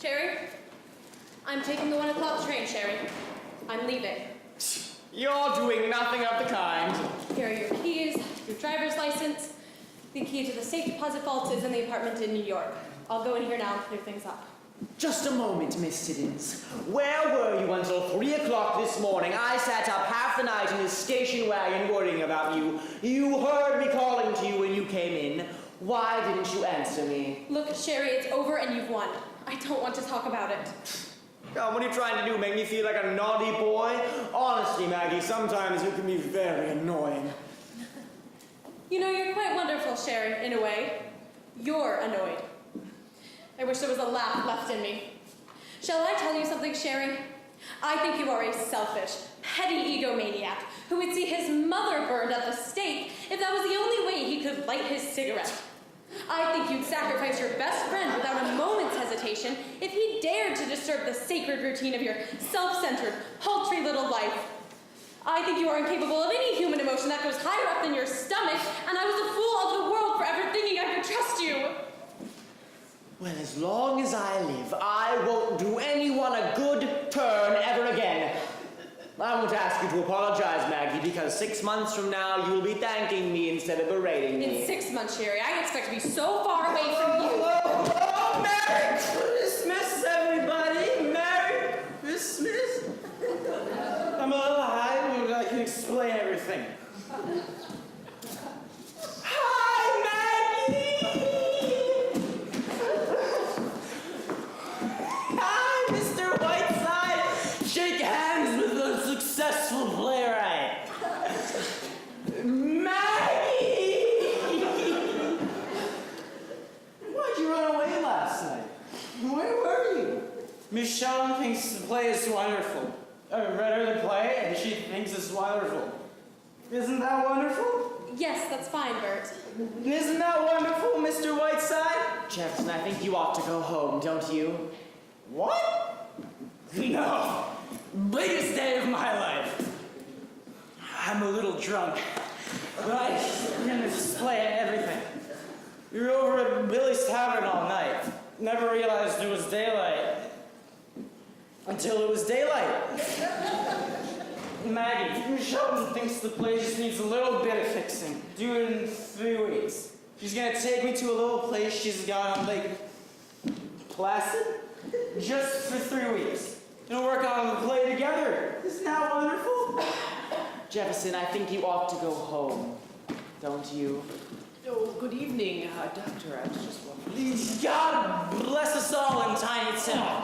Sherry, I'm taking the 1 o'clock train, Sherry. I'm leaving. You're doing nothing of the kind. Here are your keys, your driver's license. The key to the safe deposit vault is in the apartment in New York. I'll go in here now and clear things up. Just a moment, Miss Siddons. Where were you until 3 o'clock this morning? I sat up half the night in this station wagon worrying about you. You heard me calling to you when you came in. Why didn't you answer me? Look, Sherry, it's over and you've won. I don't want to talk about it. God, what are you trying to do? Make me feel like a naughty boy? Honestly, Maggie, sometimes you can be very annoying. You know, you're quite wonderful, Sherry, in a way. You're annoyed. I wish there was a laugh left in me. Shall I tell you something, Sherry? I think you are a selfish, petty egomaniac who would see his mother burned at the stake if that was the only way he could light his cigarette. I think you'd sacrifice your best friend without a moment's hesitation if he dared to disturb the sacred routine of your self-centered, paltry little life. I think you are incapable of any human emotion that goes higher up than your stomach, and I was a fool of the world for ever thinking I could trust you. Well, as long as I live, I won't do anyone a good turn ever again. I won't ask you to apologize, Maggie, because 6 months from now you'll be thanking me instead of berating me. In 6 months, Sherry, I expect to be so far away from you. Oh, Merry Christmas, everybody! Merry Christmas! I'm a little high, but I can explain everything. Hi, Maggie! Hi, Mr. Whiteside! Shake hands with the successful playwright. Maggie! Why'd you run away last night? Where were you? Miss Sheldon thinks the play is wonderful. I read her the play, and she thinks it's wonderful. Isn't that wonderful? Yes, that's fine, Bert. Isn't that wonderful, Mr. Whiteside? Jefferson, I think you ought to go home, don't you? What? No. Biggest day of my life. I'm a little drunk, but I'm gonna display everything. We were over at Billy's Tavern all night. Never realized it was daylight. Until it was daylight. Maggie, Miss Sheldon thinks the play just needs a little bit of fixing. Do it in 3 weeks. She's gonna take me to a little place she's got on Lake Placid, just for 3 weeks. And work on the play together. Isn't that wonderful? Jefferson, I think you ought to go home, don't you? Oh, good evening, Doctor. I was just wondering. God bless us all in Tiny Town.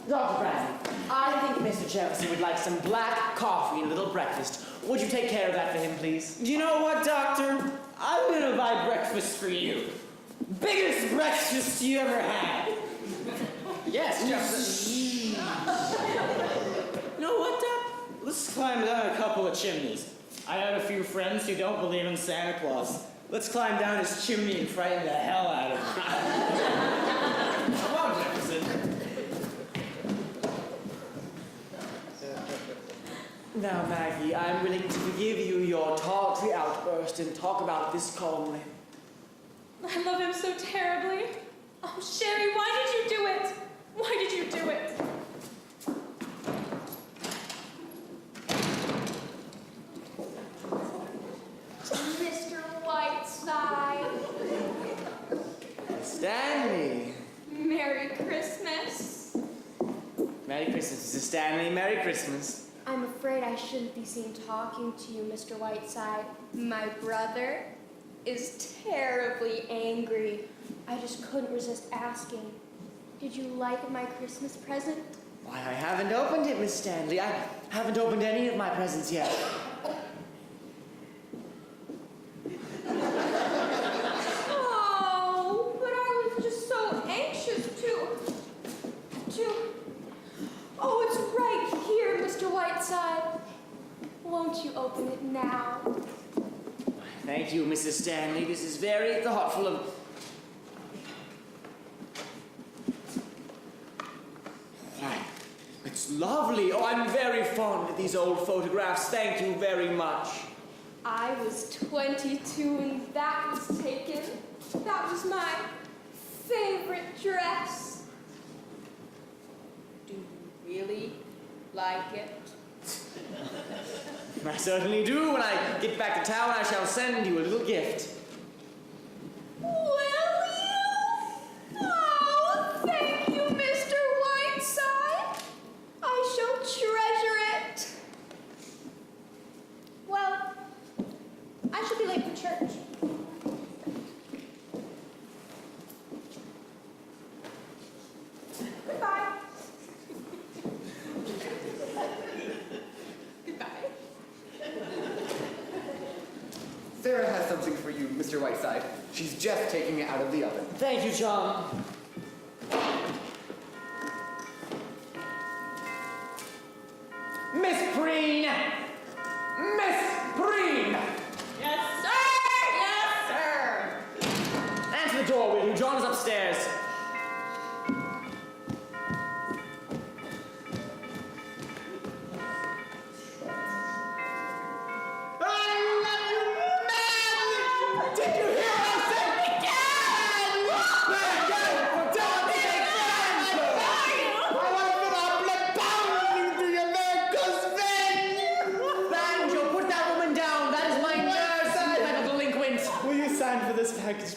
Dr. Bradley, I think Mr. Jefferson would like some black coffee and a little breakfast. Would you take care of that for him, please? You know what, Doctor? I'm gonna buy breakfast for you. Biggest breakfast you ever had. Yes, Jefferson. You know what, Doc? Let's climb down a couple of chimneys. I have a few friends who don't believe in Santa Claus. Let's climb down his chimney and frighten the hell out of him. Come on, Jefferson. Now, Maggie, I'm willing to forgive you your tawdry outburst and talk about this calmly. I love him so terribly. Oh, Sherry, why did you do it? Why did you do it? Mr. Whiteside. Stanley. Merry Christmas. Merry Christmas, Mrs. Stanley. Merry Christmas. I'm afraid I shouldn't be seen talking to you, Mr. Whiteside. My brother is terribly angry. I just couldn't resist asking. Did you like my Christmas present? Why, I haven't opened it, Miss Stanley. I haven't opened any of my presents yet. Oh, but I was just so anxious to... Oh, it's right here, Mr. Whiteside. Won't you open it now? Thank you, Mrs. Stanley. This is very thoughtful of... Why, it's lovely. Oh, I'm very fond of these old photographs. Thank you very much. I was 22 when that was taken. That was my favorite dress? Do you really like it? I certainly do. When I get back to town, I shall send you a little gift. Will you? Oh, thank you, Mr. Whiteside. I shall treasure it. Well, I should be late for church. Goodbye. Sarah has something for you, Mr. Whiteside. She's just taking it out of the oven. Thank you, John. Miss Preen! Miss Preen! Yes, sir! Yes, sir! Answer the door, will you? John is upstairs.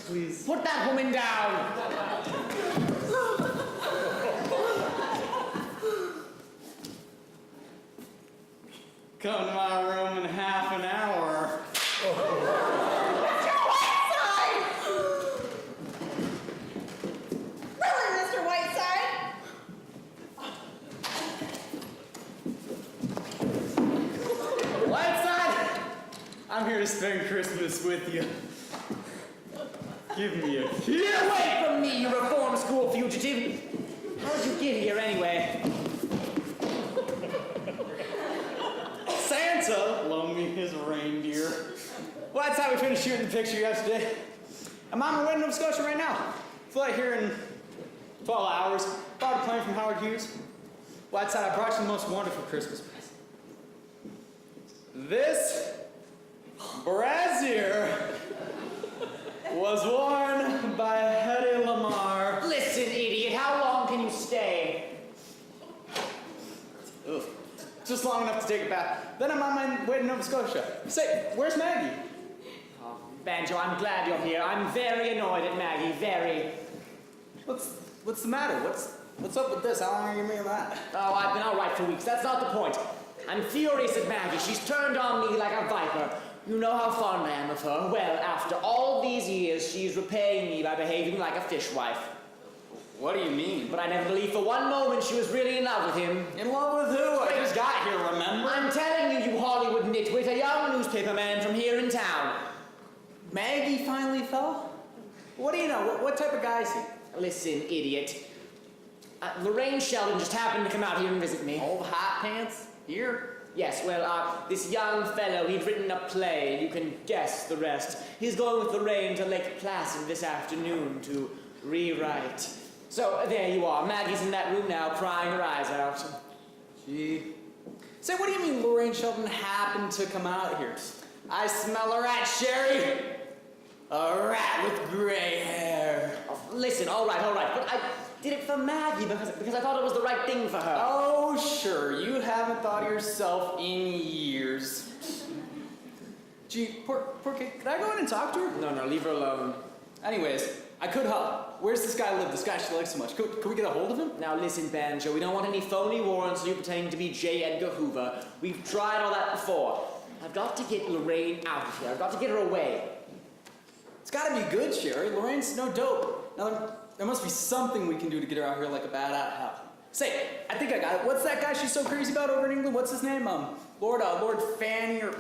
Please. Put that woman down! Come to my room in half an hour. Mr. Whiteside! Really, Mr. Whiteside? Whiteside! I'm here to spend Christmas with you. Give me a kiss. Get away from me, you reform school fugitive! How'd you get here anyway? Santa loaned me his reindeer. Whiteside, we finished shooting the picture yesterday. I'm on my way to Nova Scotia right now. Flight here in 12 hours. Bought a plane from Howard Hughes. Whiteside, I brought you the most wonderful Christmas present. This brassiere was worn by Hedy Lamarr. Listen, idiot, how long can you stay? Ugh. Just long enough to take a bath. Then I'm on my way to Nova Scotia. Say, where's Maggie? Oh, Banjo, I'm glad you're here. I'm very annoyed at Maggie, very. What's the matter? What's up with this? How long are you being that? Oh, I've been all right for weeks. That's not the point. I'm furious at Maggie. She's turned on me like a viper. You know how fond I am of her. Well, after all these years, she's repaying me by behaving like a fishwife. What do you mean? But I never believed for one moment she was really in love with him. In love with who? I just got here, remember? I'm telling you, you Hollywood nitwit, a young newspaper man from here in town. Maggie finally fell? What do you know? What type of guy is he? Listen, idiot. Lorraine Sheldon just happened to come out here and visit me. Old hot pants? Here? Yes, well, this young fellow, he'd written a play. You can guess the rest. He's going with Lorraine to Lake Placid this afternoon to rewrite. So, there you are. Maggie's in that room now, crying her eyes out. Gee. Say, what do you mean Lorraine Sheldon happened to come out here? I smell a rat, Sherry. A rat with gray hair. Oh, listen, all right, but I did it for Maggie because I thought it was the right thing for her. Oh, sure. You haven't thought of yourself in years. Gee, poor kid. Could I go in and talk to her? No, leave her alone. Anyways, I could help. Where's this guy live? This guy she likes so much. Could we get a hold of him? Now listen, Banjo, we don't want any phony warrants you pretending to be J. Edgar Hoover. We've tried all that before. I've got to get Lorraine out of here. I've got to get her away. It's gotta be good, Sherry. Lorraine's no dope. Now, there must be something we can do to get her out here like a bat out of hell. Say, I think I got it. What's that guy she's so crazy about over in England? What's his name? Lord Fanny or...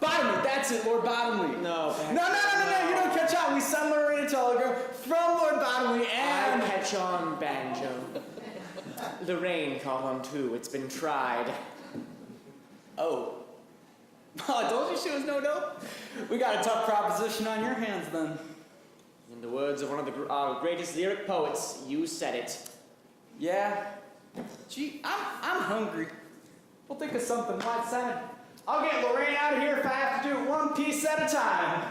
Bottomley, that's it, Lord Bottomley. No, Banjo. No, you don't catch on. We send Lorraine a telegram from Lord Bottomley and... I catch on, Banjo. Lorraine caught on too. It's been tried. Oh. I told you she was no dope. We got a tough proposition on your hands then. In the words of one of our greatest lyric poets, you said it. Yeah. Gee, I'm hungry. We'll think of something Whiteside. I'll get Lorraine out of here if I have to do it one piece at a time.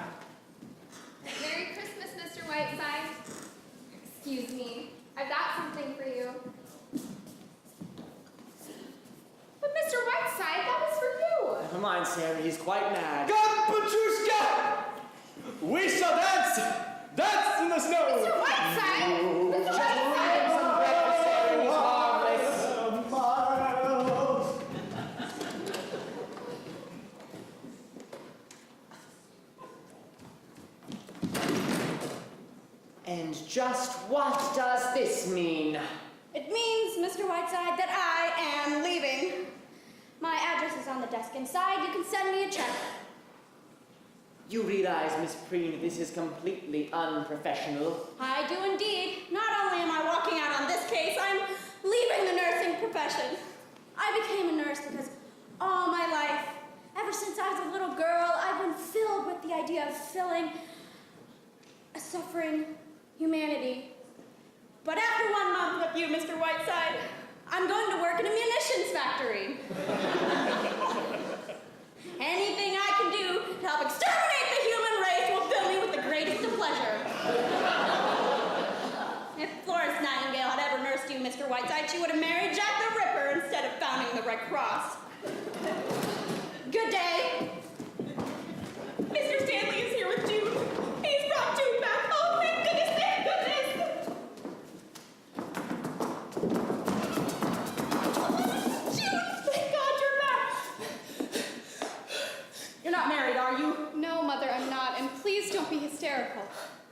Merry Christmas, Mr. Whiteside. Excuse mind, Sarah. He's quite mad. God, Petrushka! We shall dance! Dance in the snow! Mr. Whiteside! Mr. Just Whiteside! leave him some breakfast, Sarah. He's harmless. And just what does this mean? It means, Mr. Whiteside, that I am leaving. My address is on the desk inside. You can send me a check. You realize, Miss Preen, this is completely unprofessional. I do indeed. Not only am I walking out on this case, I'm leaving the nursing profession. I became a nurse because all my life, ever since I was a little girl, I've been filled with the idea of filling a suffering humanity. But after 1 month with you, Mr. Whiteside, I'm going to work in a munitions factory. Anything I can do to help exterminate the human race will fill me with the greatest of pleasure. If Florence Nightingale had ever nursed you, Mr. Whiteside, she would have married Jack the Ripper instead of founding the Red Cross. Good day. Mr. Stanley is here with June. He's brought June back. Oh, thank goodness, thank goodness. June, thank God you're back. You're not married, are you? No, Mother, I'm not, and please don't be hysterical.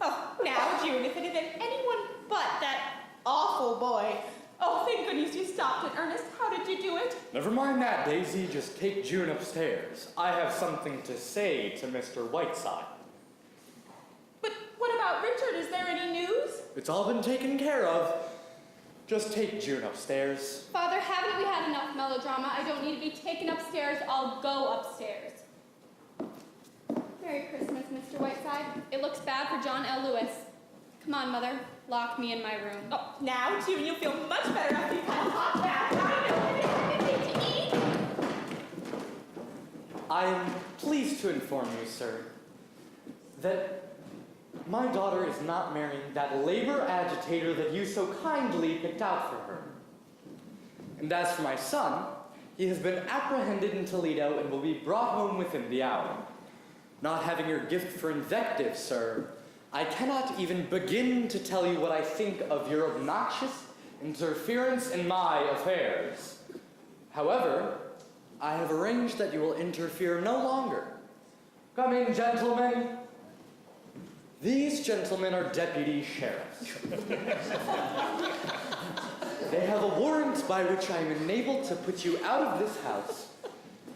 Oh, now, June, if it had been anyone but that awful boy. Oh, thank goodness you stopped it, Ernest. How did you do it? Never mind that, Daisy. Just take June upstairs. I have something to say to Mr. Whiteside. But what about Richard? Is there any news? It's all been taken care of. Just take June upstairs. Father, haven't we had enough melodrama? I don't need to be taken upstairs. I'll go upstairs. Merry Christmas, Mr. Whiteside. It looks bad for John L. Lewis. Come on, Mother. Lock me in my room. Oh, now, June, you'll feel much better after you've had a hot bath. I know anything to eat. I am pleased to inform you, sir, that my daughter is not marrying that labor agitator that you so kindly picked out for her. And as for my son, he has been apprehended in Toledo and will be brought home within the hour. Not having your gift for invective, sir, I cannot even begin to tell you what I think of your obnoxious interference in my affairs. However, I have arranged that you will interfere no longer. Come in, gentlemen. These gentlemen are deputy sheriffs. They have a warrant by which I am enabled to put you out of this house,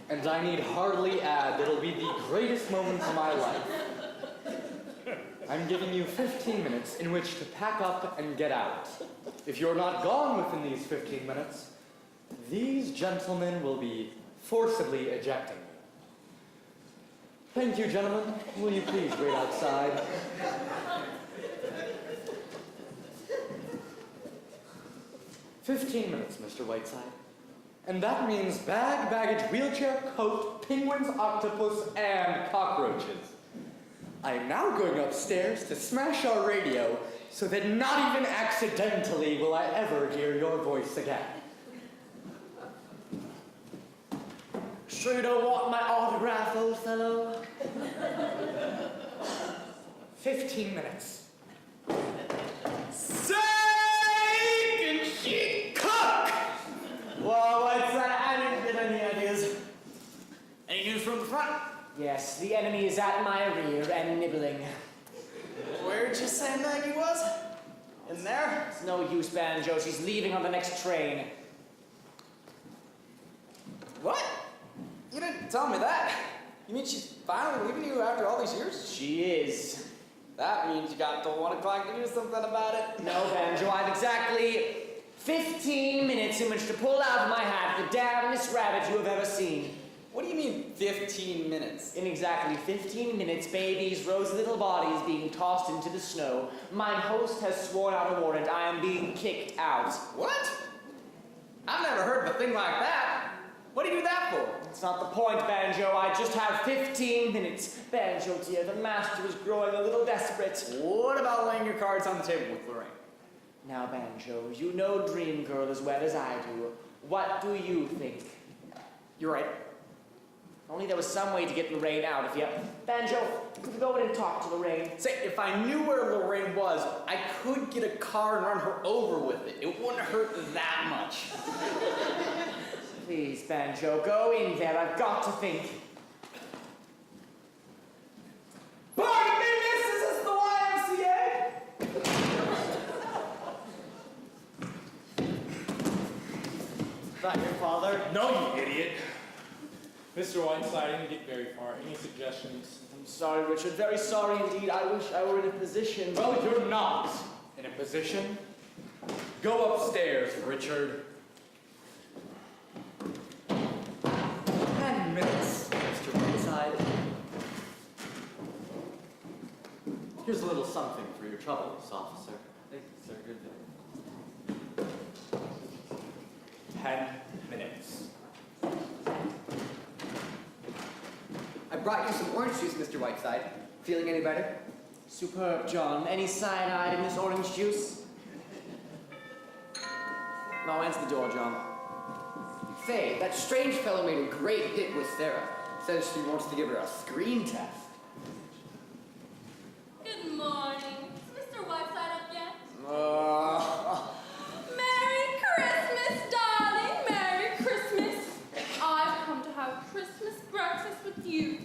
and I need hardly add it'll be the greatest moment of my life. I'm giving you 15 minutes in which to pack up and get out. If you're not gone within these 15 minutes, these gentlemen will be forcibly ejecting you. Thank you, gentlemen. Will you please wait outside? 15 minutes, Mr. Whiteside. And that means bag, baggage, wheelchair, coat, penguins, octopus, and cockroaches. I am now going upstairs to smash our radio so that not even accidentally will I ever hear your voice again. Sure you don't want my autograph, old fellow? 15 minutes. Steak and sheet cook! Well, what's that? I didn't get any ideas. Any news from the front? Yes, the enemy is at my rear and nibbling. Where'd you say Maggie was? In there? It's no use, Banjo. She's leaving on the next train. What? You didn't tell me that. You mean she's finally leaving you after all these years? She is. That means you got till 1 o'clock to do something about it. No, Banjo, I've exactly 15 minutes in which to pull out of my hat the damnedest rabbit you have ever seen. What do you mean 15 minutes? In exactly 15 minutes, baby's rosy little body is being tossed into the snow. Mine host has sworn out a warrant. I am being kicked out. What? I've never heard of a thing like that. What do you do that for? It's not the point, Banjo. I just have 15 minutes. Banjo, dear, the master is growing a little desperate. What about laying your cards on the table with Lorraine? Now, Banjo, you know Dream Girl as well as I do. What do you think? You're right. Only there was some way to get Lorraine out of here. Banjo, could we go in and talk to Lorraine? Say, if I knew where Lorraine was, I could get a car and run her over with it. It wouldn't hurt that much. Please, Banjo, go in there. I've got to think. Pardon me, miss, is this the YMCA? Is that your father? No, you idiot. Mr. Whiteside, I didn't get very far. Any suggestions? I'm sorry, Richard. Very sorry indeed. I wish I were in a position. Well, you're not in a position. Go upstairs, Richard. 10 minutes, Mr. Whiteside. Here's a little something for your troubles, officer. Thank you, sir. Good day. 10 minutes. I brought you some orange juice, Mr. Whiteside. Feeling any better? Superb, John. Any cyanide in this orange juice? Now answer the door, John. Say, that strange fellow made a great hit with Sarah. Says she wants to give her a screen test. Good morning. Is Mr. Whiteside up yet? Oh. Merry Christmas, darling. Merry Christmas. I've come to have Christmas breakfast with you.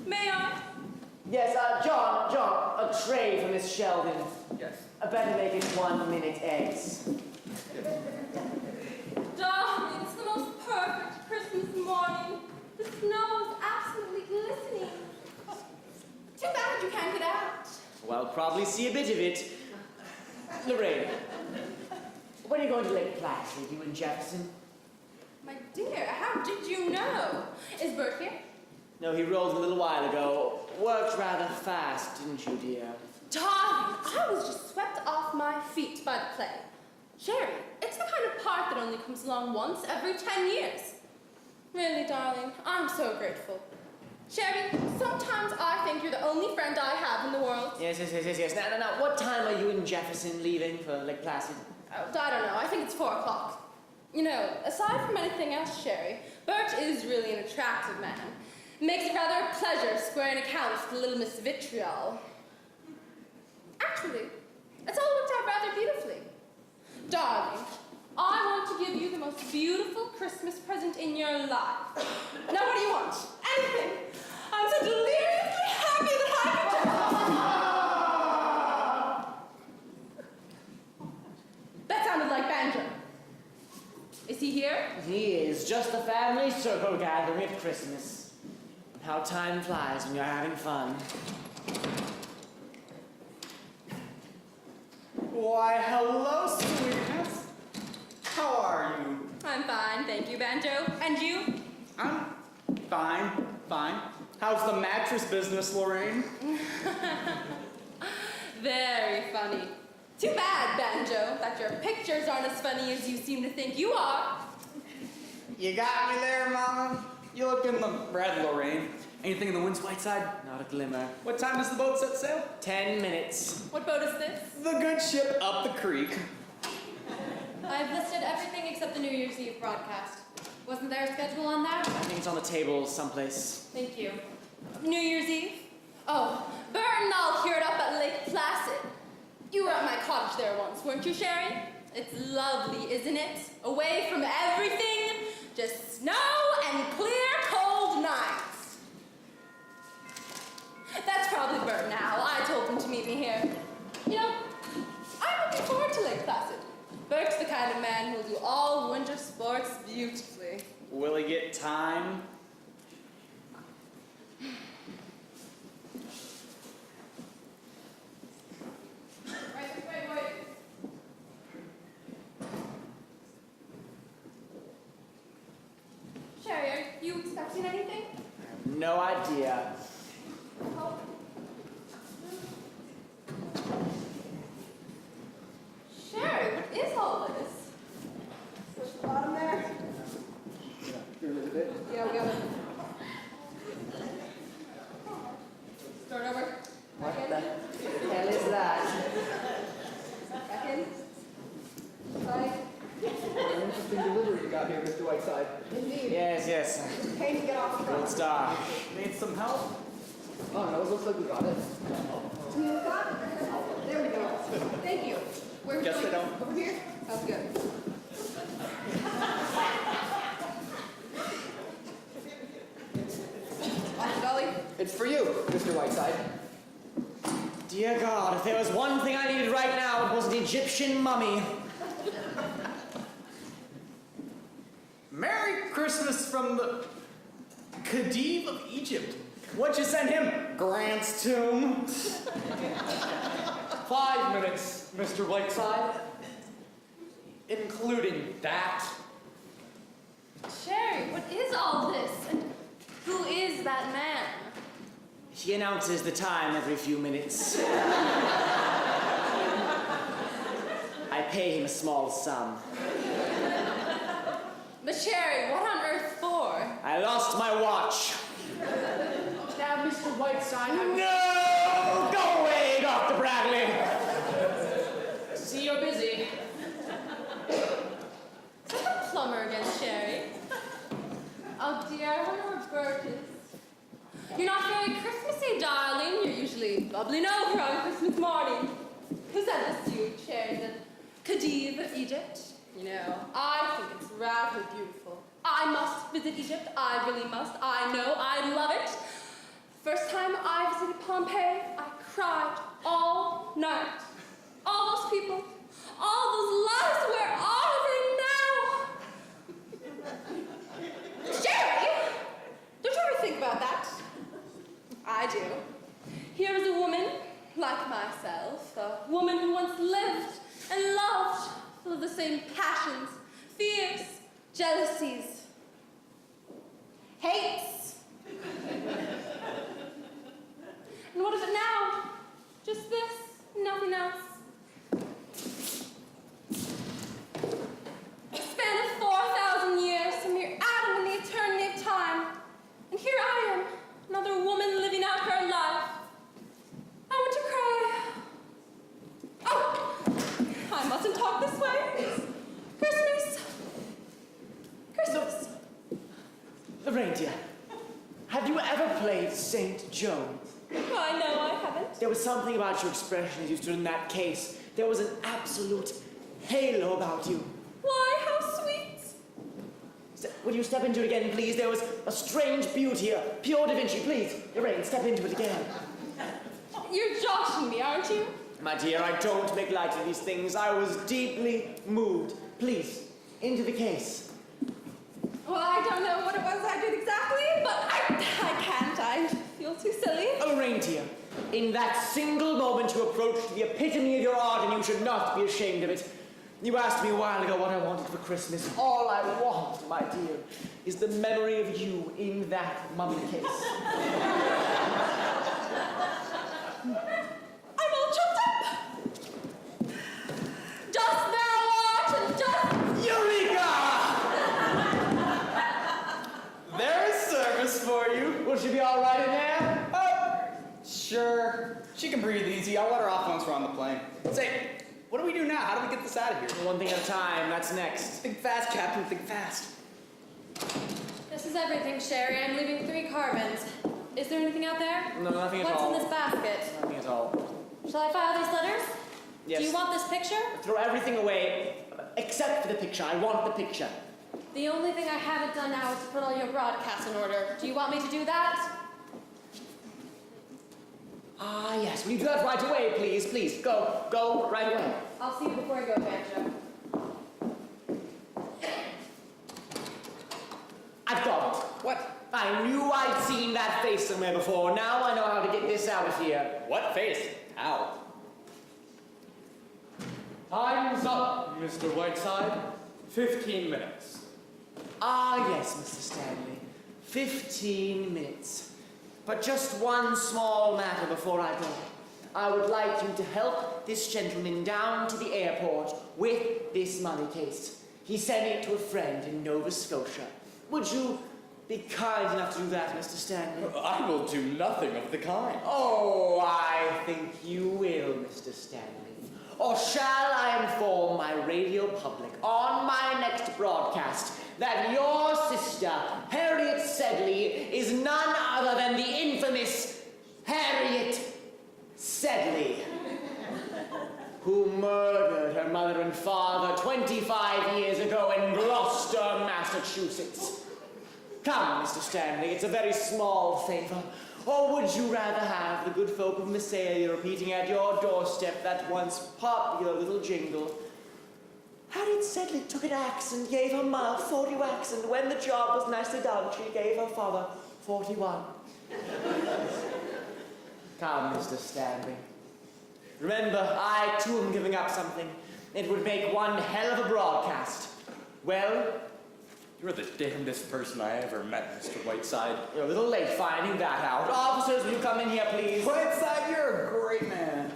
May I? Yes, John, a tray for Miss Sheldon. Yes. I better make it 1 minute eggs. Darling, it's the most perfect Christmas morning. The snow is absolutely glistening. Too bad you can't get out. Well, probably see a bit of it. Lorraine, when are you going to Lake Placid, you and Jefferson? My dear, how did you know? Is Bert here? No, he rolled a little while ago. Worked rather fast, didn't you, dear? Darling, I was just swept off my feet by the play. Sherry, it's the kind of part that only comes along once every 10 years. Really, darling, I'm so grateful. Sherry, sometimes I think you're the only friend I have in the world. Yes. Now, what time are you and Jefferson leaving for Lake Placid? Oh, I don't know, I think it's 4 o'clock. You know, aside from anything else, Sherry, Bert is really an attractive man. Makes it rather a pleasure squaring accounts with little Miss Vitriol. Actually, it's all worked out rather beautifully. Darling, I want to give you the most beautiful Christmas present in your life. Now, what do you want? Anything. I'm so deliriously happy that I can That sounded like Banjo. Is he here? He is just a family circle gathering at Christmas. How time flies when you're having fun. Why, hello, sweetness. How are you? I'm fine, thank you, Banjo. And you? I'm fine. How's the mattress business, Lorraine? Very funny. Too bad, Banjo, that your pictures aren't as funny as you seem to think you are. You got me there, Mama. You look in the red, Lorraine. Anything in the wind's white side? Not a glimmer. What time does the boat set sail? 10 minutes. What boat is this? The good ship up the creek. I've listed everything except the New Year's Eve broadcast. Wasn't there a schedule on that? I think it's on the table someplace. Thank you. New Year's Eve? Oh, Bert and I'll cure it up at Lake Placid. You were at my cottage there once, weren't you, Sherry? It's lovely, isn't it? Away from everything, just snow and clear, cold nights. That's probably Bert now. I told him to meet me here. You know, I'm looking forward to Lake Placid. Bert's the kind of man who'll do all winter sports beautifully. Will he get time? Wait. Sherry, are you expecting anything? No idea. Oh. Sherry, what is all this? Push the bottom there. Yeah, we got it. Start over. What the hell is that? Back in. Right. Interesting delivery you got here, Mr. Whiteside. Indeed. Yes. Pain to get off the Gold front. star. Need some help? Oh no, it looks like we got it. There we go. Thank you. Where are we Guess going? they don't. Over here? Sounds good. Awesome, Dolly. It's for you, Mr. Whiteside. Dear God, if there was one thing I needed right now, it was an Egyptian mummy. Merry Christmas from the Khedive of Egypt. What'd you send him? Grant's tomb. 5 minutes, Mr. Whiteside. Including that. Sherry, what is all this? And who is that man? He announces the time every few minutes. I pay him a small sum. But Sherry, what on earth for? I lost my watch. Now, Mr. Whiteside, No! Go away, Dr. Bradley! see you're busy. Is that the plumber again, Sherry? Oh dear, I wonder where Bert is. You're not very Christmassy, darling. You're usually bubbling over on Christmas morning. Who sent this to you, Sherry? The Khedive of Egypt? You know, I think it's rather beautiful. I must visit Egypt. I really must. I know. I love it. First time I visited Pompeii, I cried all night. All those people, all those lives, where are they now? Sherry! Don't you ever think about that? I do. Here is a woman like myself, a woman who once lived and loved, full of the same passions, fears, jealousies, hates. And what is it now? Just this, nothing else. A span of 4,000 years, a mere atom in the eternity of time. And here I am, another woman living out her life. I want to cry. Oh, I mustn't talk this way. It's Christmas. Christmas. The reindeer. Have you ever played St. Joan? Why, no, I haven't. There was something about your expression as you stood in that case. There was an absolute halo about you. Why, how sweet. Would you step into it again, please? There was a strange beauty, a pure Da Vinci. Please, Lorraine, step into it again. You're joshing me, aren't you? My dear, I don't make light of these things. I was deeply moved. Please, into the case. Well, I don't know what it was I did exactly, but I can't. I feel too silly. Oh, reindeer, in that single moment you approached the epitome of your art, and you should not be ashamed of it. You asked me a while ago what I wanted for Christmas. All I want, my dear, is the memory of you in that mummy case. I'm all choked up. Just thou art and just... Eureka! There is service for you. Will she be all right in there? Oh, sure. She can breathe easy. I'll let her off once we're on the plane. Say, what do we do now? How do we get this out of here? One thing at a time, that's next. Think fast, Captain. Think fast. This is everything, Sherry. I'm leaving 3 carbons. Is there anything out there? No, nothing at What's all. in this basket? Nothing at all. Shall I file these letters? Yes. Do you want this picture? Throw everything away, except for the picture. I want the picture. The only thing I haven't done now is to put all your broadcasts in order. Do you want me to do that? Ah, yes. Will you do that right away, please? Please, go. Go right away. I'll see you before I go, Banjo. I've got it. What? I knew I'd seen that face somewhere before. Now I know how to get this out of here. What face? How? Time's up, Mr. Whiteside. 15 minutes. Ah, yes, Mr. Stanley. 15 minutes. But just one small matter before I go. I would like you to help this gentleman down to the airport with this money case. He sent it to a friend in Nova Scotia. Would you be kind enough to do that, Mr. Stanley? I will do nothing of the kind. Oh, I think you will, Mr. Stanley. or shall I inform my radio public on my next broadcast that your sister, Harriet Sedley, is none other than the infamous Harriet Sedley, who murdered her mother and father 25 years ago in Gloucester, Massachusetts? Come, Mr. Stanley, it's a very small favor. Or would you rather have the good folk of Massalia repeating at your doorstep that once popular little jingle? Harriet Sedley took an axe and gave her mother 40 whacks, and when the job was nicely done, she gave her father 41. Come, Mr. Stanley. Remember, I too am giving up something. It would make one hell of a broadcast. Well, You're the damnedest person I ever met, Mr. Whiteside. you're a little late finding that out. Officers, will you come in here, please? Whiteside, you're a great man.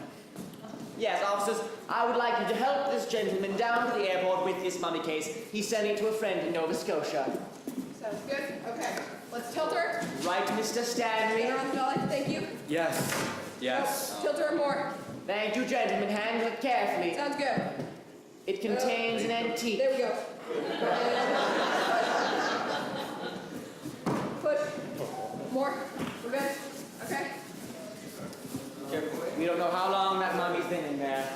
Yes, officers, I would like you to help this gentleman down to the airport with this mummy case. He's sending it to a friend in Nova Scotia. Sounds good. Okay. Let's tilt her. Right, Mr. Stanley? Get her on the dolly. Thank you. Yes. Yes. Tilt her more. Thank you, gentlemen. Handle it carefully. Sounds good. It contains an antique. There we go. Foot. More. We're good. Okay. We don't know how long that mummy's been in there.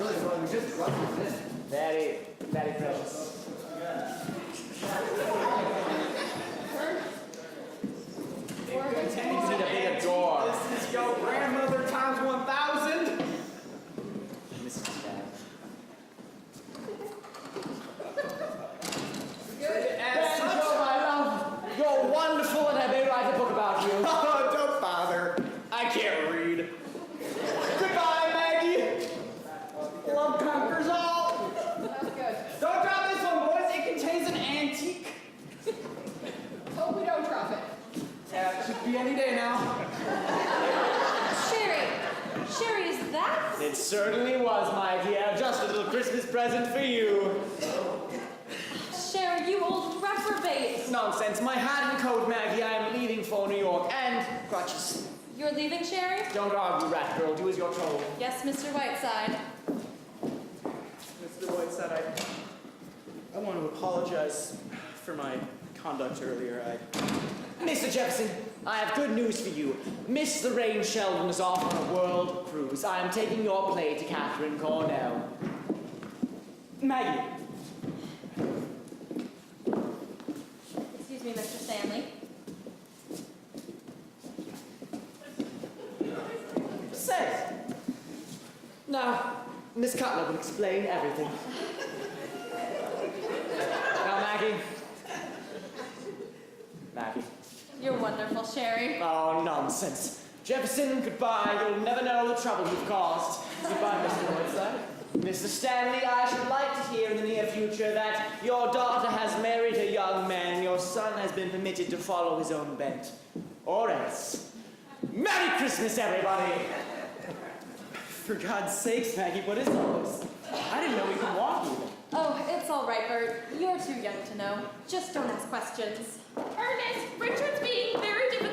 Really, well, we just rushed this in. Very, very precious. Need a bigger door. This is your grandmother times 1,000. Mrs. Stanley. As such. my love. You're wonderful, and I may write a book about you. Oh, don't bother. I can't read. Goodbye, Maggie. Love conquers all. Sounds good. Don't drop this one, boys. It contains an antique. Hope we don't drop it. Yeah, it should be any day now. Sherry, is that? It certainly was, my dear. Just a little Christmas present for you. Sherry, you old reprobate. Nonsense. My hat and coat, Maggie. I am leaving for New York. And crutches. You're leaving, Sherry? Don't argue, rat girl. Do as you're told. Yes, Mr. Whiteside. Mr. Whiteside, I want to apologize for my conduct earlier. Mr. Jefferson, I have good news for you. Miss Lorraine Sheldon is off on a world cruise. I am taking your play to Catherine Cornell. Maggie. Excuse me, Mr. Stanley. Say. Now, Miss Cutler will explain everything. Now, Maggie. Maggie. You're wonderful, Sherry. Oh, nonsense. Jefferson, goodbye. You'll never know the trouble you've caused. Goodbye, Mr. Whiteside. Mr. Stanley, I should like to hear in the near future that your daughter has married a young man, your son has been permitted to follow his own bent. Or else. Merry Christmas, everybody! For God's sakes, Maggie, what is all this? I didn't know we could walk even. Oh, it's all right, Bert. You're too young to know. Just don't ask questions. Ernest, Richard's being very difficult